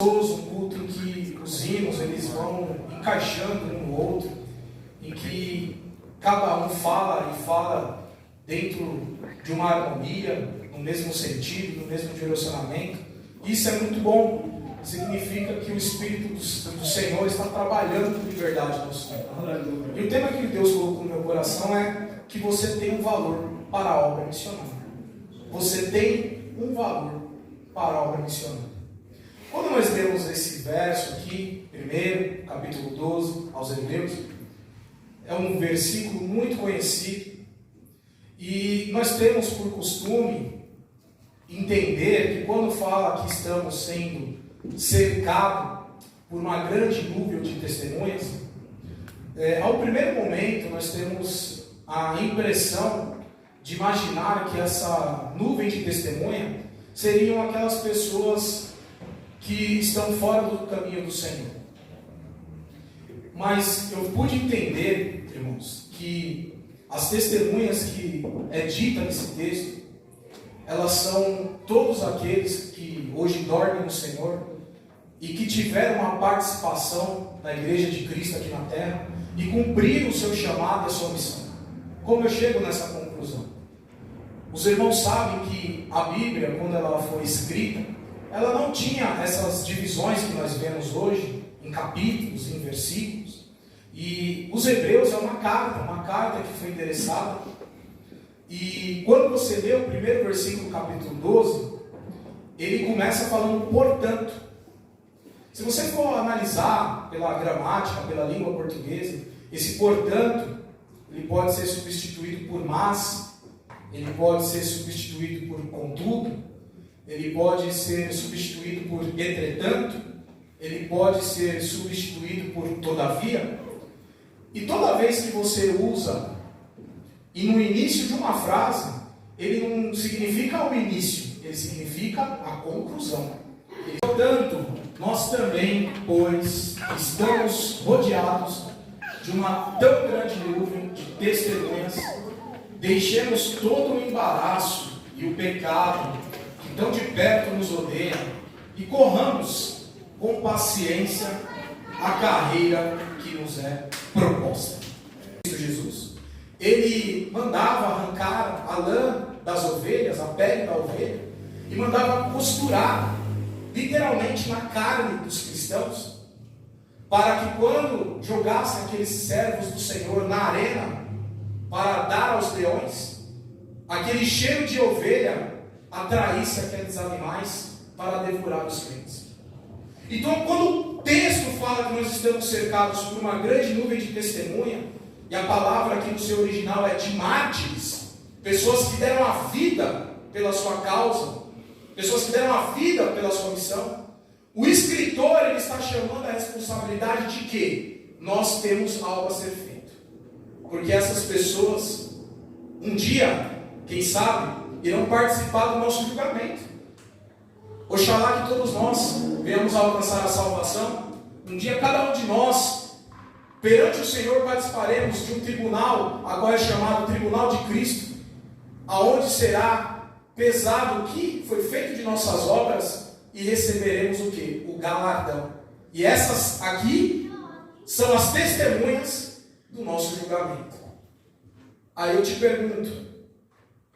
Um culto em que os hinos eles vão encaixando um no outro, em que cada um fala e fala dentro de uma harmonia, no mesmo sentido, no mesmo direcionamento. Isso é muito bom. Significa que o Espírito do Senhor está trabalhando de verdade no Senhor. E o tema que Deus colocou no meu coração é que você tem um valor para a obra missionária. Você tem um valor para a obra missionária. Quando nós lemos esse verso aqui, primeiro, capítulo 12, aos Hebreus, é um versículo muito conhecido, e nós temos por costume entender que quando fala que estamos sendo cercados por uma grande nuvem de testemunhas, ao primeiro momento nós temos a impressão de imaginar que essa nuvem de testemunha seriam aquelas pessoas que estão fora do caminho do Senhor. Mas eu pude entender, irmãos, que as testemunhas que é dita nesse texto, elas são todos aqueles que hoje dormem no Senhor e que tiveram uma participação na Igreja de Cristo aqui na Terra e cumpriram o seu chamado e a sua missão. Como eu chego nessa conclusão? Os irmãos sabem que a Bíblia, quando ela foi escrita, ela não tinha essas divisões que nós vemos hoje, em capítulos, em versículos. E os Hebreus é uma carta que foi endereçada. E quando você lê o primeiro versículo do capítulo 12, ele começa falando portanto. Se você for analisar pela gramática, pela língua portuguesa, esse portanto, ele pode ser substituído por mas, ele pode ser substituído por contudo, ele pode ser substituído por entretanto, ele pode ser substituído por todavia. E toda vez que você usa, e no início de uma frase, ele não significa o início, ele significa a conclusão. Portanto, nós também, pois, estamos rodeados de uma tão grande nuvem de testemunhas, deixemos todo o embaraço e o pecado que tão de perto nos odeia e corramos com paciência a carreira que nos é proposta. Jesus, ele mandava arrancar a lã das ovelhas, a pele da ovelha, e mandava costurar literalmente na carne dos cristãos, para que quando jogassem aqueles servos do Senhor na arena para dar aos leões, aquele cheiro de ovelha atraísse aqueles animais para devorar os crentes. Então, quando o texto fala que nós estamos cercados por uma grande nuvem de testemunha, e a palavra aqui no seu original é de mártires, pessoas que deram a vida pela sua causa, pessoas que deram a vida pela sua missão, o escritor ele está chamando a responsabilidade de que nós temos algo a ser feito. Porque essas pessoas, um dia, quem sabe, irão participar do nosso julgamento. Oxalá que todos nós venhamos a alcançar a salvação. Um dia cada um de nós, perante o Senhor, participaremos de um tribunal, agora é chamado Tribunal de Cristo, aonde será pesado o que foi feito de nossas obras e receberemos o que? O galardão. E essas aqui são as testemunhas do nosso julgamento. Aí eu te pergunto,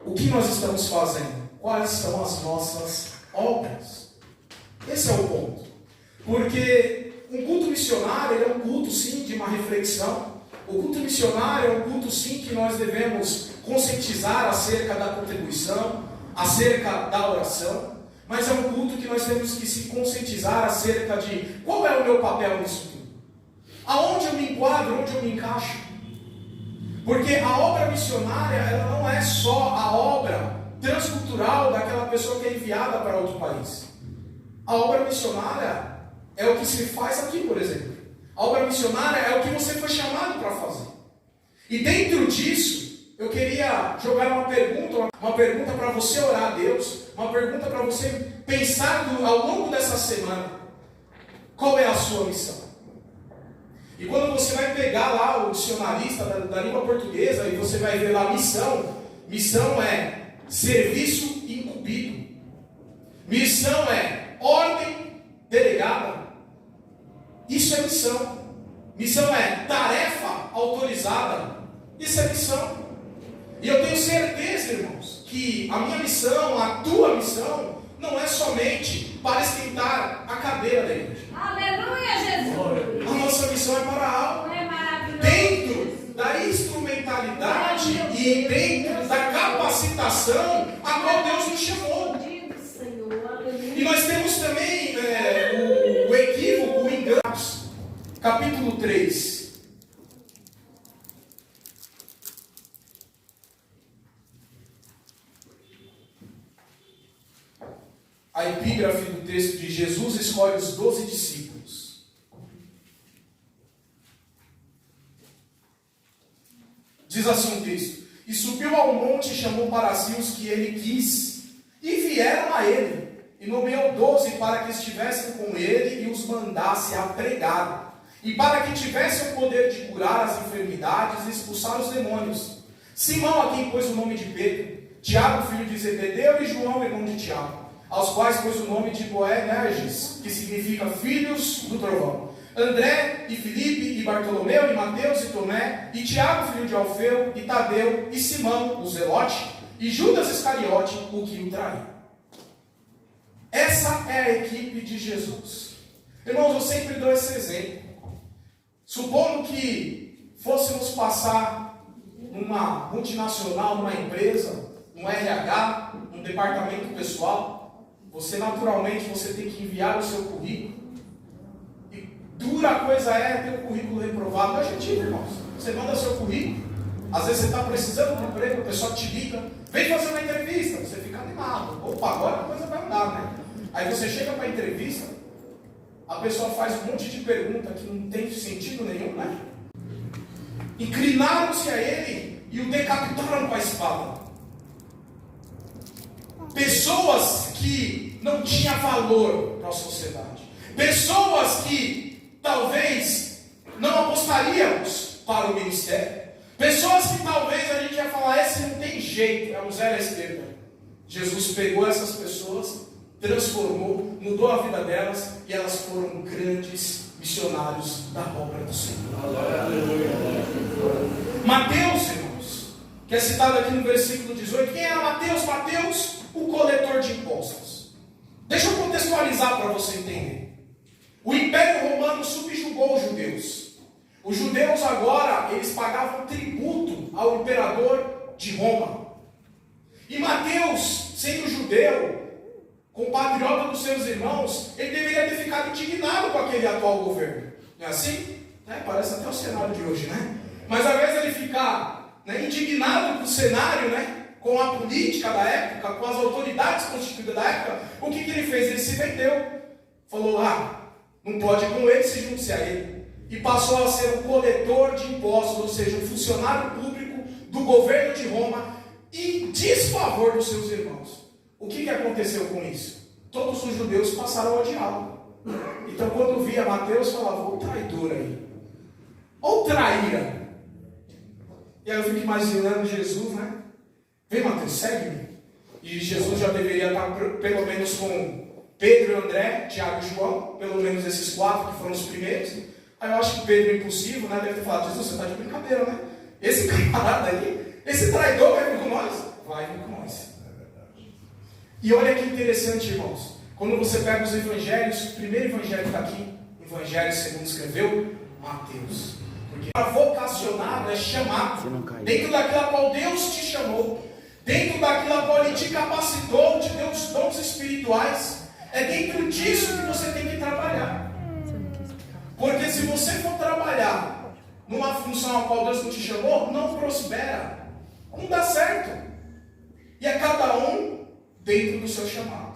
o que nós estamos fazendo? Quais são as nossas obras? Esse é o ponto. Porque um culto missionário ele é um culto sim de uma reflexão. O culto missionário é um culto sim que nós devemos conscientizar acerca da contribuição, acerca da oração. Mas é um culto que nós temos que se conscientizar acerca de qual é o meu papel nisso tudo. Aonde eu me enquadro, onde eu me encaixo. Porque a obra missionária, ela não é só a obra transcultural daquela pessoa que é enviada para outro país. A obra missionária é o que se faz aqui, por exemplo. A obra missionária é o que você foi chamado para fazer. E dentro disso, eu queria jogar uma pergunta para você orar a Deus, uma pergunta para você pensar ao longo dessa semana. Qual é a sua missão? E quando você vai pegar lá o dicionarista da língua portuguesa e você vai ver lá missão é serviço incumbido. Missão é ordem delegada. Isso é missão. Missão é tarefa autorizada. Isso é missão. E eu tenho certeza, irmãos, que a minha missão, a tua missão, não é somente para esquentar a cadeira da igreja. Aleluia, Jesus! A nossa missão é para algo. É maravilhoso. Dentro da instrumentalidade e dentro da capacitação a qual Deus nos chamou. E nós temos também o equívoco, o engano. Capítulo 3. A epígrafe do texto de Jesus escolhe os 12 discípulos. Diz assim o texto: e subiu ao monte e chamou para si os que ele quis, e vieram a ele, e nomeou 12 para que estivessem com ele e os mandasse a pregar, e para que tivessem o poder de curar as enfermidades e expulsar os demônios. Simão, a quem pôs o nome de Pedro, Tiago, filho de Zebedeu, e João, irmão de Tiago, aos quais pôs o nome de Boanerges, que significa filhos do trovão, André, e Filipe, e Bartolomeu, e Mateus, e Tomé, e Tiago, filho de Alfeu, e Tadeu, e Simão, o Zelote, e Judas Iscariote, o que o traiu. Essa é a equipe de Jesus. Irmãos, eu sempre dou esse exemplo. Supondo que fôssemos passar numa multinacional, numa empresa, no RH, num departamento pessoal, você naturalmente tem que enviar o seu currículo. E dura coisa é ter o currículo reprovado. Não é gentil, irmãos. Você manda seu currículo, às vezes você está precisando de emprego, o pessoal te liga, vem fazer uma entrevista, você fica animado. Opa, agora a coisa vai andar, né? Aí você chega para a entrevista, a pessoa faz um monte de pergunta que não tem sentido nenhum, né? Inclinaram-se a ele e o decapitaram com a espada. Pessoas que não tinham valor para a sociedade. Pessoas que talvez não apostaríamos para o ministério. Pessoas que talvez a gente ia falar, esse não tem jeito, é um zero à esquerda. Jesus pegou essas pessoas, transformou, mudou a vida delas e elas foram grandes missionários da obra do Senhor. Mateus, irmãos, que é citado aqui no versículo 18. Quem era Mateus? Mateus, o coletor de impostos. Deixa eu contextualizar para você entender. O Império Romano subjugou os judeus. Os judeus agora, eles pagavam tributo ao imperador de Roma. E Mateus, sendo judeu, compatriota dos seus irmãos, ele deveria ter ficado indignado com aquele atual governo. Não é assim? Parece até o cenário de hoje, né? Mas ao invés de ele ficar indignado com o cenário, com a política da época, com as autoridades constituídas da época, o que ele fez? Ele se vendeu. Falou, não pode com ele, se junte a ele. E passou a ser um coletor de impostos, ou seja, um funcionário público do governo de Roma, em desfavor dos seus irmãos. O que aconteceu com isso? Todos os judeus passaram a odiá-lo. Então, quando via Mateus, falava, o traidor aí. Ou traíra. E aí eu fico imaginando Jesus, Vem, Mateus, segue-me. E Jesus já deveria estar pelo menos com Pedro, André, Tiago e João, pelo menos esses 4 que foram os primeiros. Aí eu acho que Pedro é impossível, deve ter falado, Jesus, você está de brincadeira, Esse camarada aí, esse traidor vai vir com nós? Vai vir com nós. E olha que interessante, irmãos. Quando você pega os evangelhos, o primeiro evangelho que está aqui, o evangelho segundo escreveu Mateus. Porque para vocacionado é chamado, dentro daquilo a qual Deus te chamou, dentro daquilo a qual Ele te capacitou, te deu os dons espirituais. É dentro disso que você tem que trabalhar. Porque se você for trabalhar numa função a qual Deus não te chamou, não prospera, não dá certo. E é cada um dentro do seu chamado.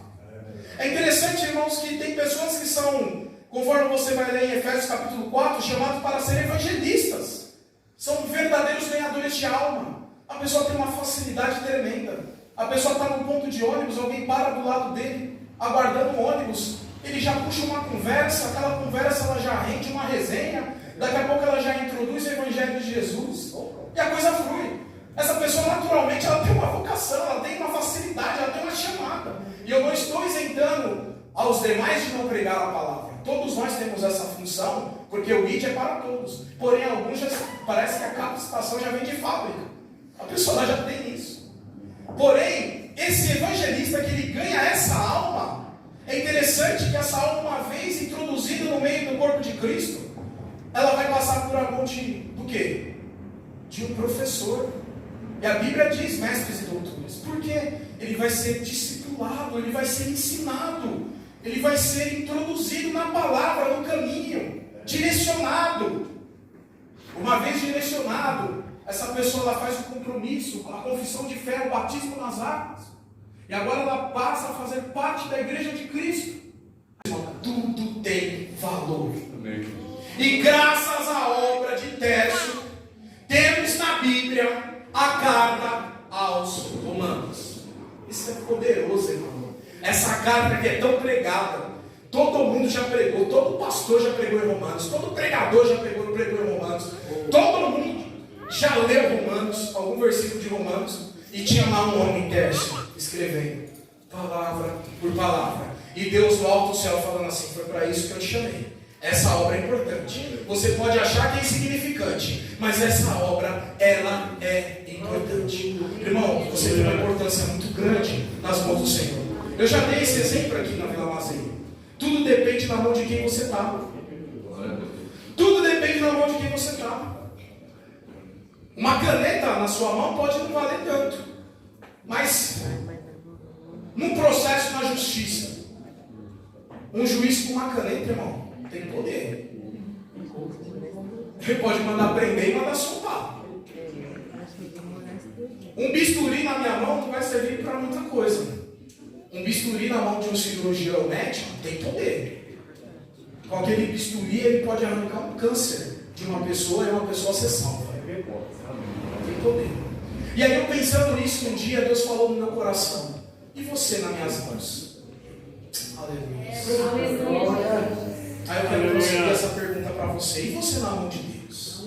É interessante, irmãos, que tem pessoas que são, conforme você vai ler em Efésios capítulo 4, chamados para serem evangelistas. São verdadeiros ganhadores de alma. A pessoa tem uma facilidade tremenda. A pessoa está no ponto de ônibus, alguém para do lado dele, aguardando o ônibus. Ele já puxa uma conversa, aquela conversa ela já rende uma resenha. Daqui a pouco ela já introduz o Evangelho de Jesus. E a coisa flui. Essa pessoa naturalmente ela tem uma vocação, ela tem uma facilidade, ela tem uma chamada. E eu não estou isentando aos demais de não pregar a palavra. Todos nós temos essa função, porque o ID é para todos. Porém, alguns já parece que a capacitação já vem de fábrica. A pessoa já tem isso. Porém, esse evangelista que ele ganha essa alma, é interessante que essa alma, uma vez introduzida no meio do corpo de Cristo, ela vai passar por a mão do quê? De um professor. E a Bíblia diz mestres e doutores. Porque ele vai ser discipulado, ele vai ser ensinado, ele vai ser introduzido na palavra, no caminho, direcionado. Uma vez direcionado, essa pessoa ela faz o compromisso, a confissão de fé, o batismo nas águas. E agora ela passa a fazer parte da igreja de Cristo. Tudo tem valor. Amém. E graças à obra de Tércio, temos na Bíblia a carta aos Romanos. Isso é poderoso, irmão. Essa carta que é tão pregada, todo mundo já pregou, todo pastor já pregou em Romanos, todo pregador já pregou em Romanos, todo mundo já leu Romanos, algum versículo de Romanos, e tinha lá um homem Tércio escrevendo, palavra por palavra, e Deus no alto do céu falando assim: foi para isso que eu te chamei. Essa obra é importante. Você pode achar que é insignificante, mas essa obra, ela é importante. Irmão, você tem uma importância muito grande nas mãos do Senhor. Eu já dei esse exemplo aqui na Vila Mazeira. Tudo depende da mão de quem você está. Tudo depende da mão de quem você está. Uma caneta na sua mão pode não valer tanto, mas num processo na justiça, um juiz com uma caneta, irmão, tem poder. Ele pode mandar prender e mandar soltar. Um bisturi na minha mão não vai servir para muita coisa. Um bisturi na mão de um cirurgião médico tem poder. Com aquele bisturi ele pode arrancar um câncer de uma pessoa e uma pessoa ser salva. Tem poder. E aí eu pensando nisso um dia, Deus falou no meu coração: e você nas minhas mãos? Aleluia. Aí eu quero transferir essa pergunta para você: e você na mão de Deus?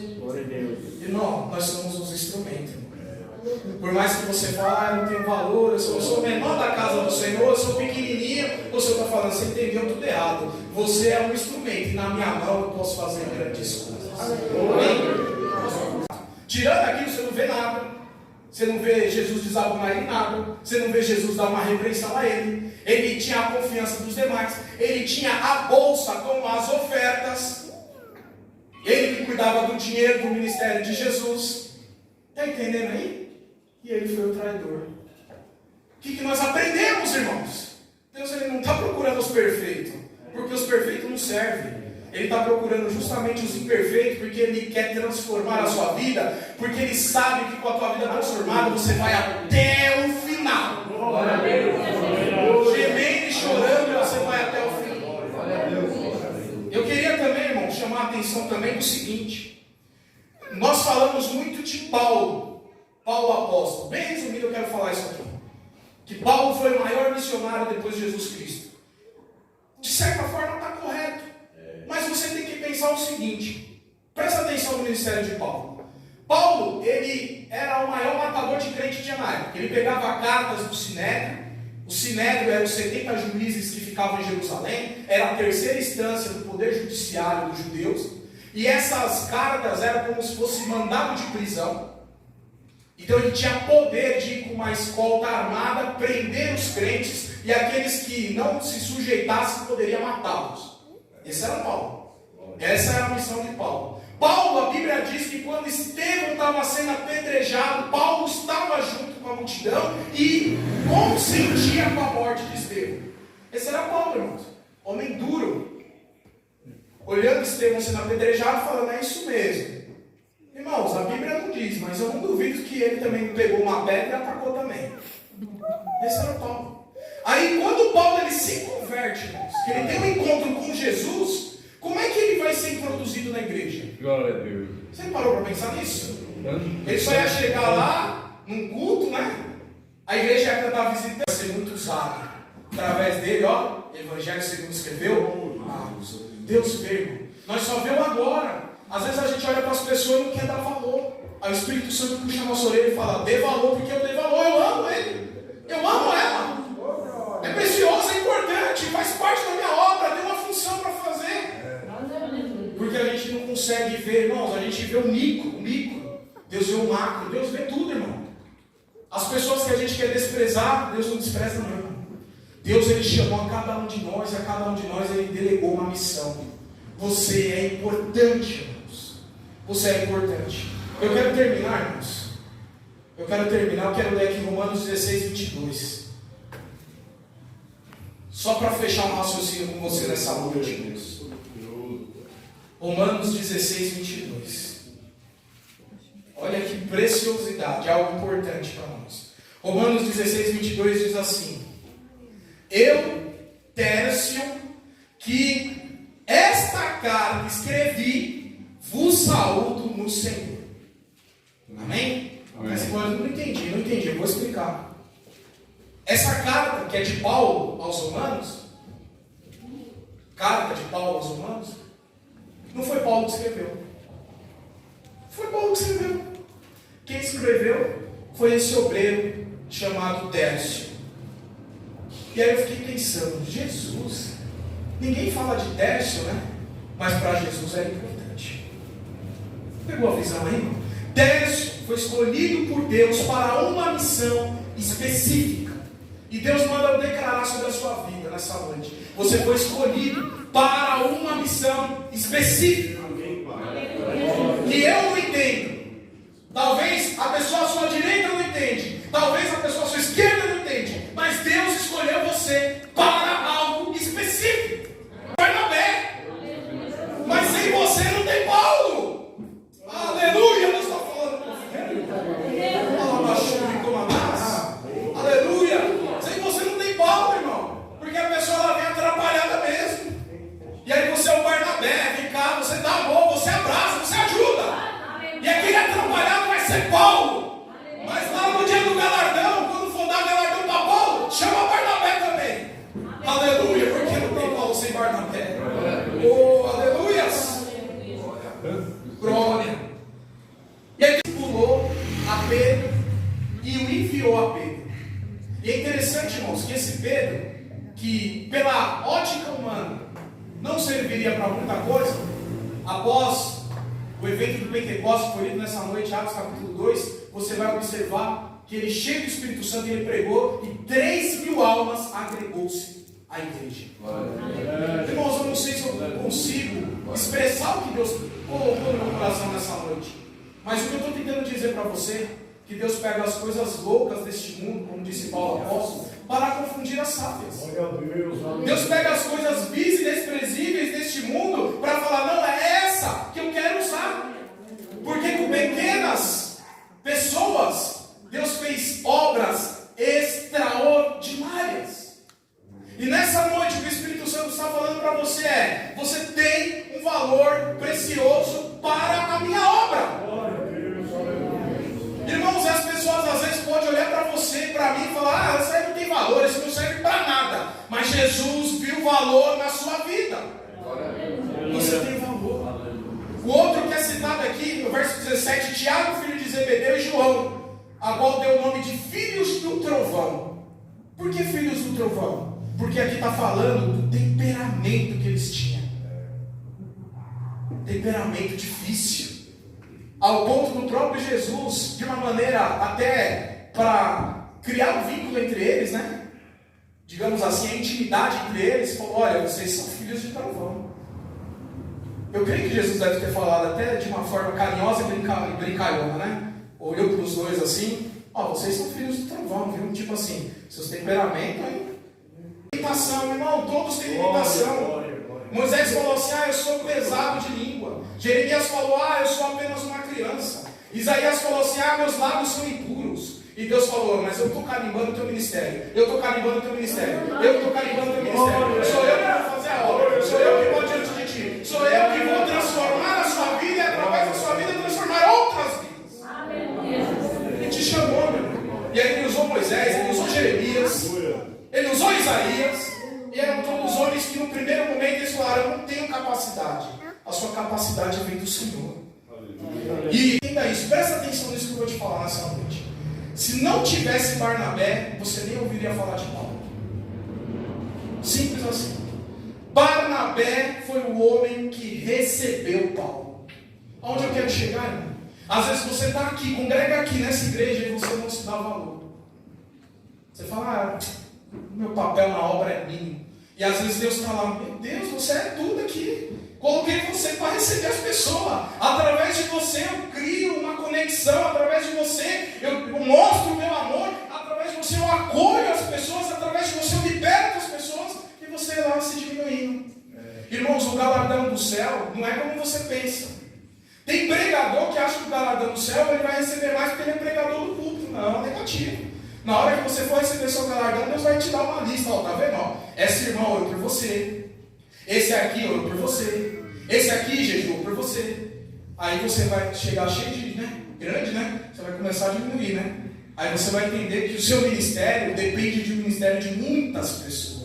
Irmão, nós somos os instrumentos. Por mais que você fale, eu não tenho valor, eu sou o menor da casa do Senhor, eu sou pequenininho, o Senhor está falando, você entendeu tudo errado. Você é um instrumento e na minha mão eu posso fazer grandes coisas. Amém? Tirando aquilo, você não vê nada. Você não vê Jesus desabonar em nada. Você não vê Jesus dar uma repreensão a ele. Ele tinha a confiança dos demais. Ele tinha a bolsa com as ofertas. Ele que cuidava do dinheiro do ministério de Jesus. Está entendendo aí? E ele foi o traidor. O que nós aprendemos, irmãos? Deus ele não está procurando os perfeitos, porque os perfeitos não servem. Ele está procurando justamente os imperfeitos, porque Ele quer transformar a sua vida, porque Ele sabe que com a tua vida transformada você vai até o final. Gemendo e chorando, você vai até o fim. Eu queria também, irmão, chamar a atenção também do seguinte: nós falamos muito de Paulo apóstolo. Bem resumido, eu quero falar isso aqui. Que Paulo foi o maior missionário depois de Jesus Cristo. De certa forma está correto. Mas você tem que pensar o seguinte: presta atenção no ministério de Paulo. Paulo, ele era o maior matador de crente que tinha na época. Ele pegava cartas do Sinédrio. O Sinédrio era os 70 juízes que ficavam em Jerusalém. Era a terceira instância do poder judiciário dos judeus. E essas cartas eram como se fosse mandado de prisão. Então ele tinha poder de ir com uma escolta armada, prender os crentes, e aqueles que não se sujeitassem poderia matá-los. Esse era Paulo. Essa era a missão de Paulo. Paulo, a Bíblia diz que quando Estevão estava sendo apedrejado, Paulo estava junto com a multidão e consentia com a morte de Estevão. Esse era Paulo, irmãos. Homem duro. Olhando Estevão sendo apedrejado, falando: é isso mesmo. Irmãos, a Bíblia não diz, mas eu não duvido que ele também pegou uma pedra e atacou também. Esse era Paulo. Aí quando Paulo ele se converte, irmãos, que ele tem um encontro com Jesus, como é que ele vai ser introduzido na igreja? Glória a Deus. Você parou para pensar nisso? Ele só ia chegar lá, num culto, né? A igreja ia cantar visita, vai ser muito usado. Através dele, ó, Evangelho segundo escreveu, Deus veio. Nós só vemos agora. Às vezes a gente olha para as pessoas e não quer dar valor. Aí o Espírito Santo puxa a nossa orelha e fala: dê valor, porque eu dei valor, eu amo ele. Eu amo ela. É precioso, é importante, faz parte da consegue ver, irmãos, a gente vê o micro, Deus vê o macro, Deus vê tudo, irmão. As pessoas que a gente quer desprezar, Deus não despreza não, irmão. Deus, Ele chamou a cada um de nós, a cada um de nós Ele delegou uma missão. Você é importante, irmãos. Você é importante. Eu quero terminar, irmãos. Eu quero ler aqui Romanos 16, 22. Só para fechar um raciocínio com você nessa noite, irmãos. Romanos 16, 22. Olha que preciosidade, algo importante para nós. Romanos 16, 22 diz assim: Eu, Tércio, que esta carta escrevi, vos saúdo no Senhor. Amém? Mas eu não entendi, eu vou explicar. Essa carta que é de Paulo aos Romanos, não foi Paulo que escreveu. Foi Paulo que escreveu. Quem escreveu foi esse obreiro chamado Tércio. E aí eu fiquei pensando, Jesus, ninguém fala de Tércio, né? Mas para Jesus era importante. Pegou a visão aí, irmão? Tércio foi escolhido por Deus para uma missão específica. E Deus manda eu declarar sobre a sua vida nessa noite. Você foi escolhido para uma missão específica. Que eu não entendo. Talvez a pessoa à sua direita não entende. Talvez a pessoa à sua esquerda não entende. Mas Deus escolheu você para algo específico. Barnabé. Mas sem você não tem Paulo. Aleluia. Deus está falando com você. Aleluia. Sem você não tem Paulo, irmão. Porque a pessoa ela vem atrapalhada mesmo. E aí você é o Barnabé. Vem cá, você dá amor, você abraça, você ajuda. E aquele atrapalhado vai ser Paulo. Mas lá no dia do galardão, quando for dar galardão para Paulo, chama Barnabé também. Aleluia, porque não tem Paulo sem Barnabé. Oh, aleluias. Glória. E aí ele pulou a Pedro e o enviou a Pedro. E é interessante, irmãos, que esse Pedro, que pela ótica humana não serviria para muita coisa, após o evento do Pentecostes foi lido nessa noite, Atos capítulo 2, você vai observar que ele, cheio do Espírito Santo, ele pregou e 3.000 almas agregou-se à igreja. Irmãos, eu não sei se eu consigo expressar o que Deus colocou no meu coração nessa noite, mas o que eu estou tentando dizer para você, que Deus pega as coisas loucas deste mundo, como disse Paulo apóstolo, para confundir as sábias. Deus pega as coisas vis e desprezíveis deste mundo para falar, não, é essa que eu quero usar. Porque com pequenas pessoas, Deus fez obras extraordinárias. E nessa noite o que o Espírito Santo está falando para você é, você tem um valor precioso para a minha obra. Irmãos, as pessoas às vezes podem olhar para você, para mim e falar, isso aí não tem valor, isso não serve para nada. Mas Jesus viu valor na sua vida. Você tem valor. O outro que é citado aqui, no verso 17, Tiago, filho de Zebedeu, e João, a qual deu o nome de filhos do trovão. Por que filhos do trovão? Porque aqui está falando do temperamento que eles tinham. Temperamento difícil. Ao ponto do próprio Jesus, de uma maneira até para criar um vínculo entre eles, né? Digamos assim, a intimidade entre eles, falou, olha, vocês são filhos de trovão. Eu creio que Jesus deve ter falado até de uma forma carinhosa e brincalhona, né? Olhou para os dois assim, vocês são filhos de trovão, viu? Tipo assim, seus temperamentos aí. Limitação, irmão, todos têm limitação. Moisés falou assim, eu sou pesado de língua. Jeremias falou, eu sou apenas uma criança. Isaías falou assim, meus lábios são impuros. E Deus falou, mas eu estou carimbando o teu ministério. Eu estou carimbando o teu ministério. Eu estou carimbando o teu ministério. Sou eu que vou fazer a obra. Sou eu que vou diante de ti. Sou eu que vou transformar a sua vida e através da sua vida transformar outras vidas. Ele te chamou, meu irmão. E aí ele usou Moisés, ele usou Jeremias, ele usou Isaías. E eram todos homens que no primeiro momento eles falaram, eu não tenho capacidade. A sua capacidade vem do Senhor. E ainda isso, presta atenção nisso que eu vou te falar nessa noite. Se não tivesse Barnabé, você nem ouviria falar de Paulo. Simples assim. Barnabé foi o homem que recebeu Paulo. Aonde eu quero chegar, irmão? Às vezes você está aqui, congrega aqui nessa igreja e você não se dá valor. Você fala, meu papel na obra é mínimo. E às vezes Deus está lá, meu Deus, você é tudo aqui. Coloquei você para receber as pessoas. Através de você eu crio uma conexão. Através de você eu mostro o meu amor. Através de você eu acolho as pessoas. Através de você eu liberto as pessoas. E você lá se diminuindo. Irmãos, o galardão do céu não é como você pensa. Tem pregador que acha que o galardão do céu ele vai receber mais porque ele é pregador do púlpito. Não, negativo. Na hora que você for receber seu galardão, Deus vai te dar uma lista. Ó, tá vendo? Ó, esse irmão orou por você. Esse aqui orou por você. Esse aqui jejuou por você. Aí você vai chegar cheio de, grande, Você vai começar a diminuir, Aí você vai entender que o seu ministério depende de um ministério de muitas pessoas.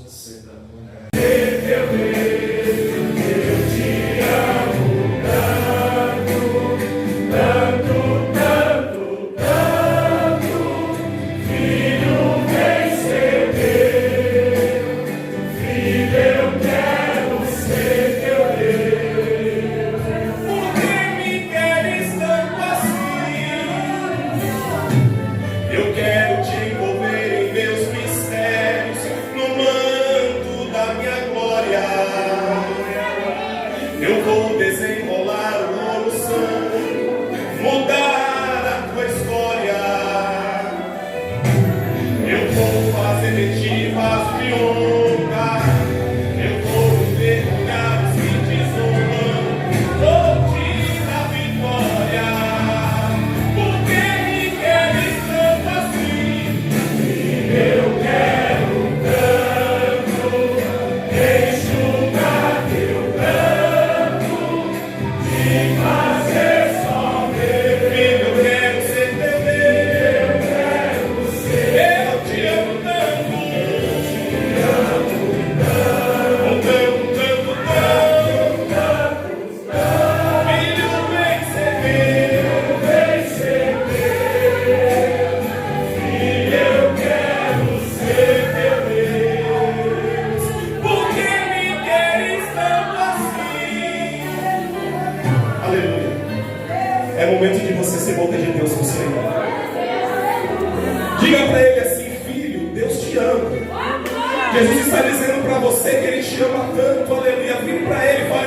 É momento de você ser boca de Deus no Senhor. Diga para ele assim: filho, Deus te ama. Jesus está dizendo para você que Ele te ama tanto, aleluia. Vire para Ele e fale: